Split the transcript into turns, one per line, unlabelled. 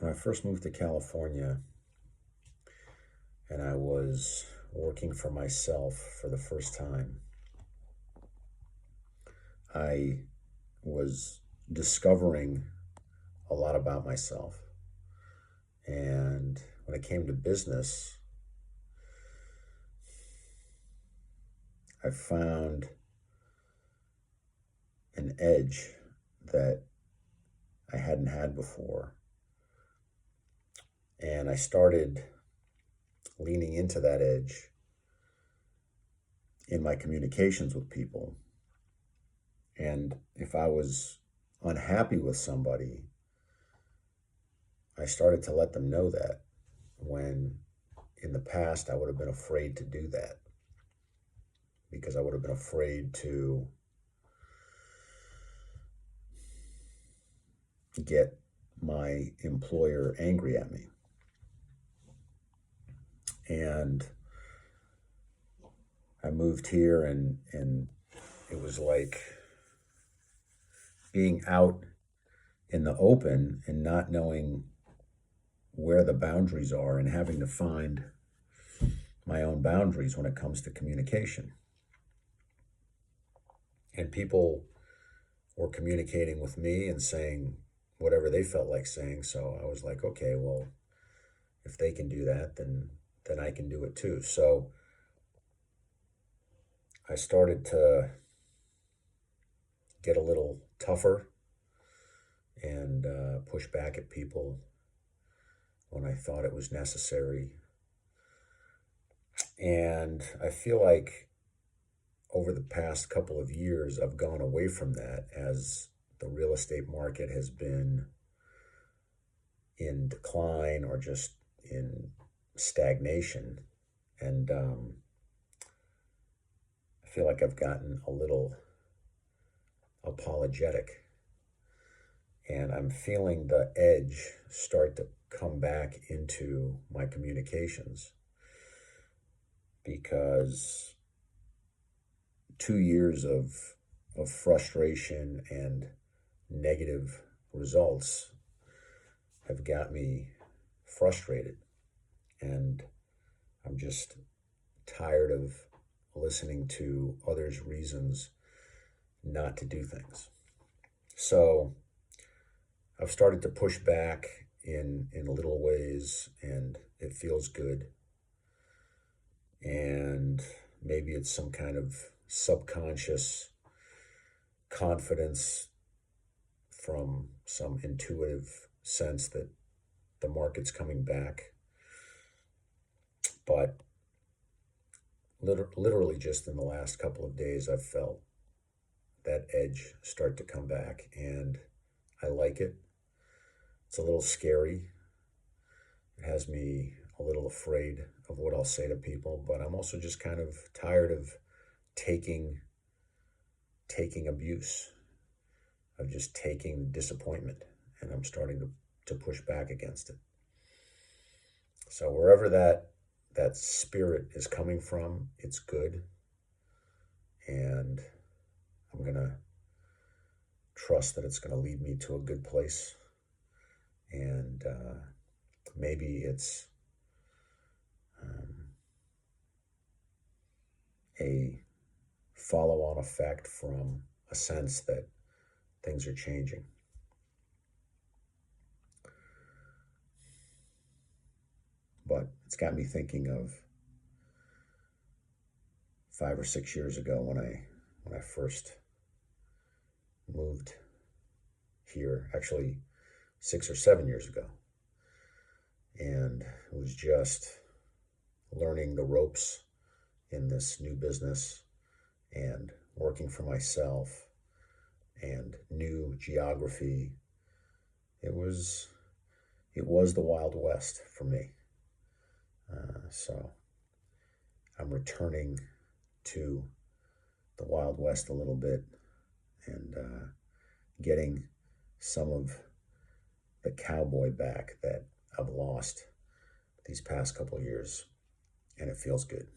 When I first moved to California and I was working for myself for the first time, I was discovering a lot about myself. And when it came to business, I found an edge that I hadn't had before. And I started leaning into that edge in my communications with people. And if I was unhappy with somebody, I started to let them know that, when in the past I would have been afraid to do that because I would have been afraid to get my employer angry at me. And I moved here, and it was like being out in the open and not knowing where the boundaries are and having to find my own boundaries when it comes to communication. And people were communicating with me and saying whatever they felt like saying. So I was like, okay, well, if they can do that, then I can do it too. So I started to get a little tougher and push back at people when I thought it was necessary. And I feel like over the past couple of years, I've gone away from that as the real estate market has been in decline or just in stagnation. And I feel like I've gotten a little apologetic. And I'm feeling the edge start to come back into my communications because 2 years of frustration and negative results have got me frustrated. And I'm just tired of listening to others' reasons not to do things. So I've started to push back in little ways, and it feels good. And maybe it's some kind of subconscious confidence from some intuitive sense that the market's coming back. But literally just in the last couple of days, I've felt that edge start to come back, and I like it. It's a little scary. It has me a little afraid of what I'll say to people, but I'm also just kind of tired of taking abuse, of just taking disappointment, and I'm starting to push back against it. So wherever that spirit is coming from, it's good, and I'm gonna trust that it's gonna lead me to a good place. And maybe it's a follow-on effect from a sense that things are changing. But it's got me thinking of 5 or 6 years ago when I first moved here, actually 6 or 7 years ago. And it was just learning the ropes in this new business and working for myself and new geography. It was the Wild West for me. So I'm returning to the Wild West a little bit and getting some of the cowboy back that I've lost these past couple of years, and it feels good.